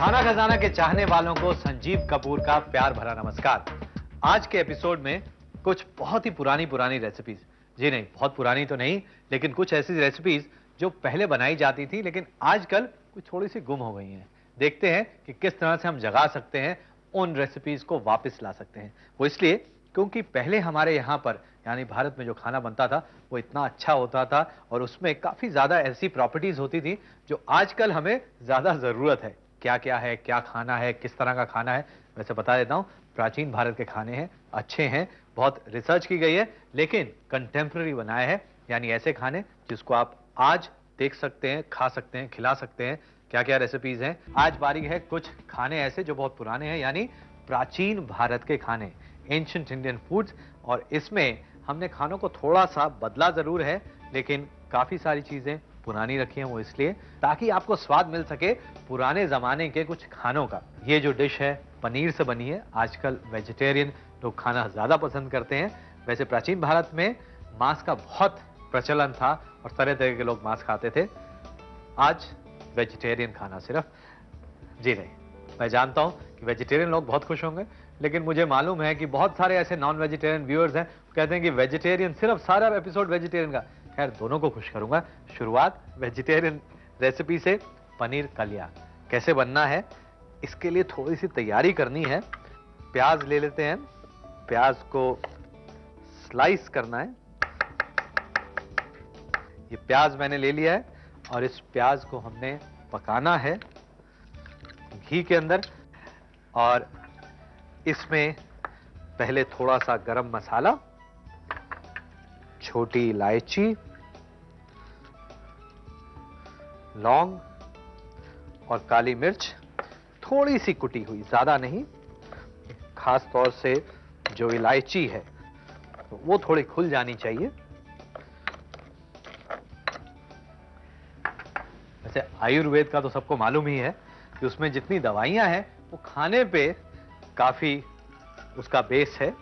खाना खजाना के चाहने वालों को संजीव कपूर का प्यार भरा नमस्कार। आज के एपिसोड में कुछ बहुत ही पुरानी रेसिपीज, जी नहीं बहुत पुरानी तो नहीं, लेकिन कुछ ऐसी रेसिपीज जो पहले बनाई जाती थी लेकिन आजकल कुछ थोड़ी सी गुम हो गई हैं। देखते हैं कि किस तरह से हम जगा सकते हैं, उन रेसिपीज को वापस ला सकते हैं। वो इसलिए क्योंकि पहले हमारे यहाँ पर यानी भारत में जो खाना बनता था वो इतना अच्छा होता था और उसमें काफी ज्यादा ऐसी प्रॉपर्टीज होती थी जो आजकल हमें ज्यादा जरूरत है। क्या क्या है, क्या खाना है, किस तरह का खाना है, वैसे बता देता हूं। प्राचीन भारत के खाने हैं, अच्छे हैं, बहुत रिसर्च की गई है, लेकिन कंटेम्प्रेरी बनाए हैं, यानी ऐसे खाने जिसको आप आज देख सकते हैं, खा सकते हैं, खिला सकते हैं। क्या क्या रेसिपीज हैं, आज बारी है कुछ खाने ऐसे जो बहुत पुराने हैं, यानी प्राचीन भारत के खाने, एंशिएंट इंडियन फूड्स। और इसमें हमने खानों को थोड़ा सा बदला जरूर है, लेकिन काफी सारी चीजें पुरानी रखी हैं। वो इसलिए ताकि आपको स्वाद मिल सके पुराने जमाने के कुछ खानों का। ये जो डिश है पनीर से बनी है। आजकल वेजिटेरियन लोग खाना ज्यादा पसंद करते हैं। वैसे प्राचीन भारत में मांस का बहुत प्रचलन था और तरह तरह के लोग मांस खाते थे। आज वेजिटेरियन खाना सिर्फ, जी नहीं, मैं जानता हूं कि वेजिटेरियन लोग बहुत खुश होंगे, लेकिन मुझे मालूम है कि बहुत सारे ऐसे नॉन वेजिटेरियन व्यूअर्स हैं, कहते हैं कि वेजिटेरियन, सिर्फ सारा एपिसोड वेजिटेरियन का। खैर, दोनों को खुश करूंगा। शुरुआत वेजिटेरियन रेसिपी से, पनीर कलिया कैसे बनना है, इसके लिए थोड़ी सी तैयारी करनी है। प्याज ले लेते हैं, प्याज को स्लाइस करना है। ये प्याज मैंने ले लिया है और इस प्याज को हमने पकाना है घी के अंदर। और इसमें पहले थोड़ा सा गरम मसाला, छोटी इलायची, लौंग और काली मिर्च थोड़ी सी कुटी हुई, ज्यादा नहीं। खास तौर से जो इलायची है वो थोड़ी खुल जानी चाहिए। वैसे आयुर्वेद का तो सबको मालूम ही है कि उसमें जितनी दवाइयां हैं वो खाने पे काफी उसका बेस है।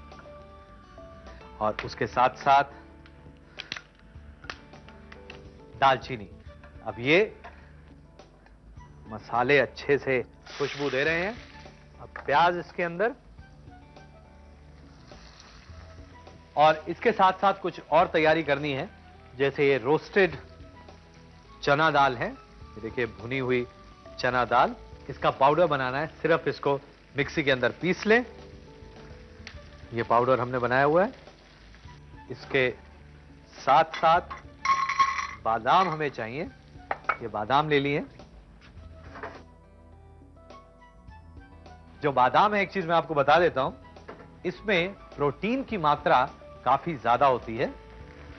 और उसके साथ साथ दालचीनी। अब ये मसाले अच्छे से खुशबू दे रहे हैं। अब प्याज इसके अंदर, और इसके साथ साथ कुछ और तैयारी करनी है। जैसे ये रोस्टेड चना दाल है, ये देखिए भुनी हुई चना दाल, इसका पाउडर बनाना है। सिर्फ इसको मिक्सी के अंदर पीस लें। ये पाउडर हमने बनाया हुआ है। इसके साथ साथ बादाम हमें चाहिए, ये बादाम ले लिए। जो बादाम है, एक चीज मैं आपको बता देता हूं, इसमें प्रोटीन की मात्रा काफी ज्यादा होती है,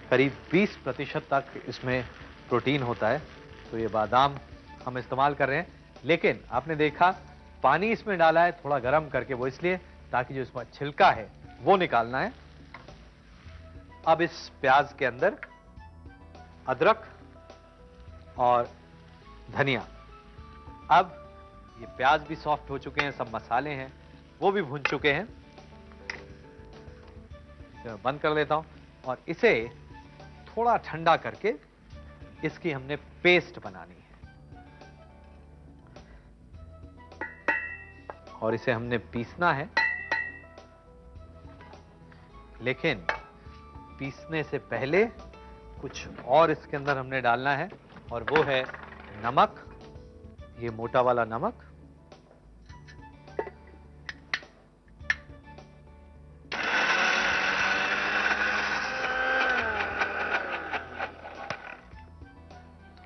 करीब 20% तक इसमें प्रोटीन होता है। तो ये बादाम हम इस्तेमाल कर रहे हैं। लेकिन आपने देखा पानी इसमें डाला है थोड़ा गर्म करके, वो इसलिए ताकि जो इसमें छिलका है वो निकालना है। अब इस प्याज के अंदर अदरक और धनिया। अब ये प्याज भी सॉफ्ट हो चुके हैं, सब मसाले हैं वो भी भुन चुके हैं। इसे बंद कर देता हूं और इसे थोड़ा ठंडा करके इसकी हमने पेस्ट बनानी है। और इसे हमने पीसना है, लेकिन पीसने से पहले कुछ और इसके अंदर हमने डालना है, और वो है नमक। ये मोटा वाला नमक,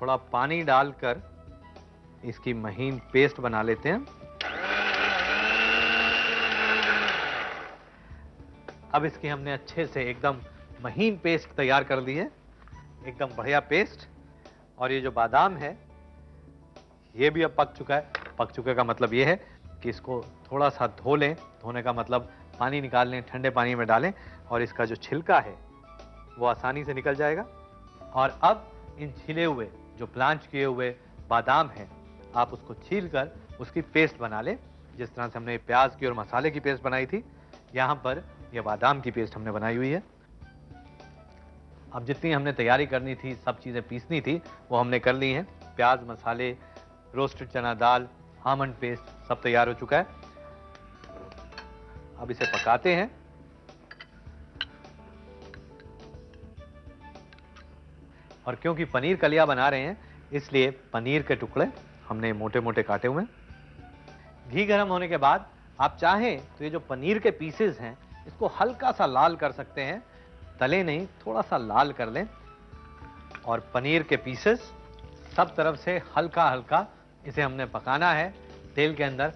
थोड़ा पानी डालकर इसकी महीन पेस्ट बना लेते हैं। अब इसकी हमने अच्छे से एकदम महीन पेस्ट तैयार कर दी है, एकदम बढ़िया पेस्ट। और ये जो बादाम है ये भी अब पक चुका है। पक चुके का मतलब ये है कि इसको थोड़ा सा धो लें। धोने का मतलब पानी निकाल लें, ठंडे पानी में डालें और इसका जो छिलका है वो आसानी से निकल जाएगा। और अब इन छिले हुए जो ब्लांच किए हुए बादाम हैं, आप उसको छीलकर उसकी पेस्ट बना लें। जिस तरह से हमने प्याज की और मसाले की पेस्ट बनाई थी, यहां पर यह बादाम की पेस्ट हमने बनाई हुई है। अब जितनी हमने तैयारी करनी थी, सब चीजें पीसनी थी, वो हमने कर ली हैं। प्याज, मसाले, रोस्टेड चना दाल आमंड पेस्ट सब तैयार हो चुका है। अब इसे पकाते हैं। और क्योंकि पनीर कलिया बना रहे हैं इसलिए पनीर के टुकड़े हमने मोटे मोटे काटे हुए हैं। घी गर्म होने के बाद आप चाहें तो ये जो पनीर के पीसेस हैं इसको हल्का सा लाल कर सकते हैं, तले नहीं, थोड़ा सा लाल कर लें। और पनीर के पीसेस सब तरफ से हल्का हल्का इसे हमने पकाना है तेल के अंदर।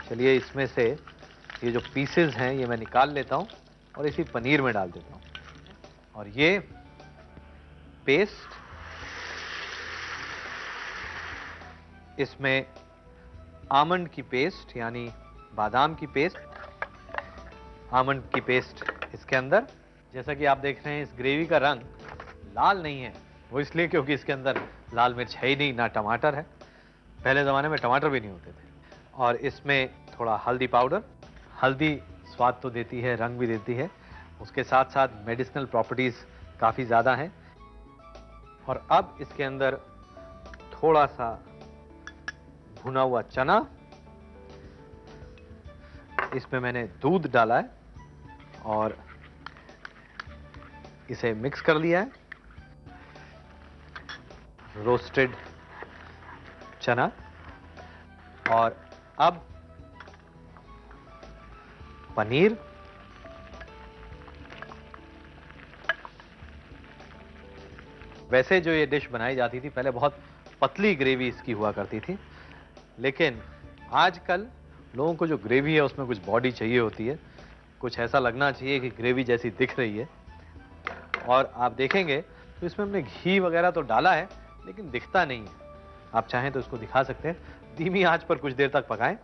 चलिए इसमें से ये जो पीसेस हैं ये मैं निकाल लेता हूं और इसी पनीर में डाल देता हूं। और ये पेस्ट, इसमें आमंड की पेस्ट यानी बादाम की पेस्ट, आमंड की पेस्ट इसके अंदर। जैसा कि आप देख रहे हैं इस ग्रेवी का रंग लाल नहीं है, वो इसलिए क्योंकि इसके अंदर लाल मिर्च है ही नहीं, ना टमाटर है। पहले ज़माने में टमाटर भी नहीं होते थे। और इसमें थोड़ा हल्दी पाउडर, हल्दी स्वाद तो देती है, रंग भी देती है, उसके साथ साथ मेडिसिनल प्रॉपर्टीज़ काफ़ी ज़्यादा हैं। और अब इसके अंदर थोड़ा सा भुना हुआ चना, इसमें मैंने दूध डाला है और इसे मिक्स कर लिया है। रोस्टेड चना। और अब पनीर, वैसे जो ये डिश बनाई जाती थी पहले बहुत पतली ग्रेवी इसकी हुआ करती थी, लेकिन आजकल लोगों को जो ग्रेवी है उसमें कुछ बॉडी चाहिए होती है, कुछ ऐसा लगना चाहिए कि ग्रेवी जैसी दिख रही है। और आप देखेंगे तो इसमें हमने घी वगैरह तो डाला है लेकिन दिखता नहीं है। आप चाहें तो इसको दिखा सकते हैं। धीमी आंच पर कुछ देर तक पकाएं,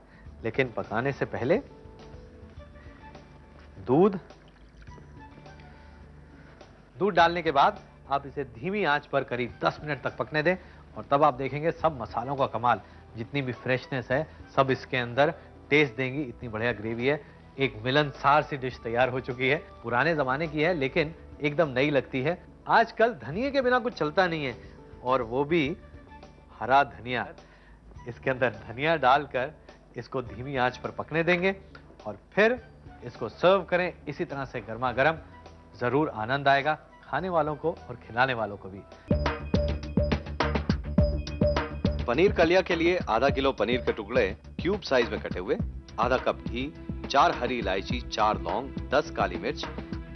लेकिन पकाने से पहले दूध डालने के बाद आप इसे धीमी आंच पर करीब 10 मिनट तक पकने दें। और तब आप देखेंगे सब मसालों का कमाल, जितनी भी फ्रेशनेस है सब इसके अंदर टेस्ट देंगी। इतनी बढ़िया ग्रेवी है, एक मिलनसार सी डिश तैयार हो चुकी है। पुराने जमाने की है लेकिन एकदम नई लगती है। आजकल धनिए के बिना कुछ चलता नहीं है, और वो भी हरा धनिया। इसके अंदर धनिया डालकर इसको धीमी आंच पर पकने देंगे और फिर इसको सर्व करें इसी तरह से गर्मा गर्म। जरूर आनंद आएगा खाने वालों को और खिलाने वालों को भी। पनीर कलिया के लिए आधा किलो पनीर के टुकड़े क्यूब साइज में कटे हुए, आधा कप घी, 4 हरी इलायची, 4 लौंग, 10 काली मिर्च,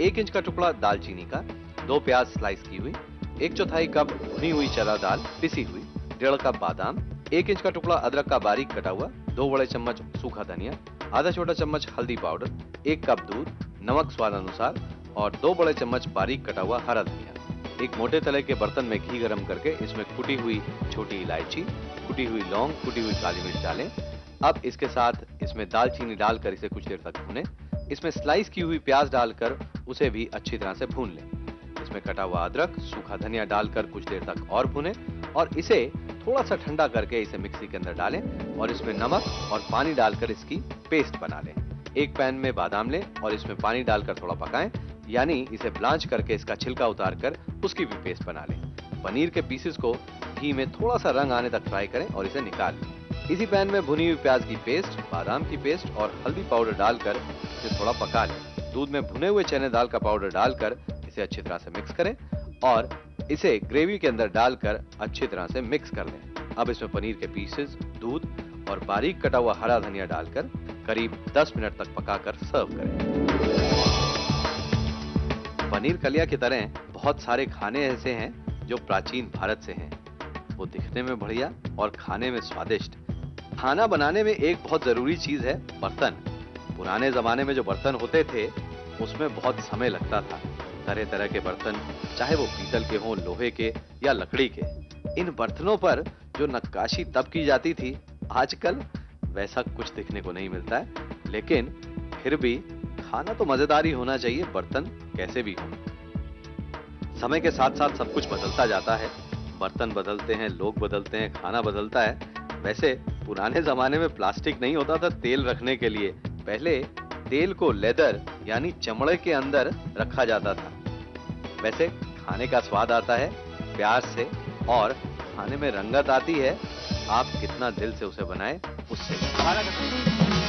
1 इंच का टुकड़ा दालचीनी का, 2 प्याज स्लाइस की हुई, 1/4 कप भुनी हुई चना दाल पिसी हुई, 1.5 कप बादाम, 1 इंच का टुकड़ा अदरक का बारीक कटा हुआ, 2 बड़े चम्मच सूखा धनिया, आधा छोटा चम्मच हल्दी पाउडर, 1 कप दूध, नमक स्वाद अनुसार और 2 बड़े चम्मच बारीक कटा हुआ हरा धनिया। एक मोटे तले के बर्तन में घी गरम करके इसमें कुटी हुई छोटी इलायची, कुटी हुई लौंग, कुटी हुई काली मिर्च डालें। अब इसके साथ इसमें दालचीनी डालकर इसे कुछ देर तक भूनें। इसमें स्लाइस की हुई प्याज डालकर उसे भी अच्छी तरह से भून लें। इसमें कटा हुआ अदरक, सूखा धनिया डालकर कुछ देर तक और भूनें और इसे थोड़ा सा ठंडा करके इसे मिक्सी के अंदर डालें और इसमें नमक और पानी डालकर इसकी पेस्ट बना लें। एक पैन में बादाम लें और इसमें पानी डालकर थोड़ा पकाएं, यानी इसे ब्लांच करके इसका छिलका उतार कर उसकी भी पेस्ट बना लें। पनीर के पीसेस को घी में थोड़ा सा रंग आने तक फ्राई करें और इसे निकाल लें। इसी पैन में भुनी हुई प्याज की पेस्ट, बादाम की पेस्ट और हल्दी पाउडर डालकर इसे थोड़ा पका लें। दूध में भुने हुए चने दाल का पाउडर डालकर इसे अच्छी तरह से मिक्स करें और इसे ग्रेवी के अंदर डालकर अच्छी तरह से मिक्स कर लें। अब इसमें पनीर के पीसेस, दूध और बारीक कटा हुआ हरा धनिया डालकर करीब 10 मिनट तक पकाकर सर्व करें। पनीर कलिया की तरह बहुत सारे खाने ऐसे हैं जो प्राचीन भारत से हैं। वो दिखने में बढ़िया और खाने में स्वादिष्ट। खाना बनाने में एक बहुत जरूरी चीज है बर्तन। पुराने जमाने में जो बर्तन होते थे उसमें बहुत समय लगता था। तरह तरह के बर्तन, चाहे वो पीतल के हों, लोहे के या लकड़ी के, इन बर्तनों पर जो नक्काशी तब की जाती थी आजकल वैसा कुछ देखने को नहीं मिलता है। लेकिन फिर भी खाना तो मजेदार ही होना चाहिए, बर्तन कैसे भी हो। समय के साथ साथ सब कुछ बदलता जाता है। बर्तन बदलते हैं, लोग बदलते हैं, खाना बदलता है। वैसे पुराने जमाने में प्लास्टिक नहीं होता था तेल रखने के लिए। पहले तेल को लेदर यानी चमड़े के अंदर रखा जाता था। वैसे खाने का स्वाद आता है प्यार से और खाने में रंगत आती है आप कितना दिल से उसे बनाए उससे। दोबारा करते हैं।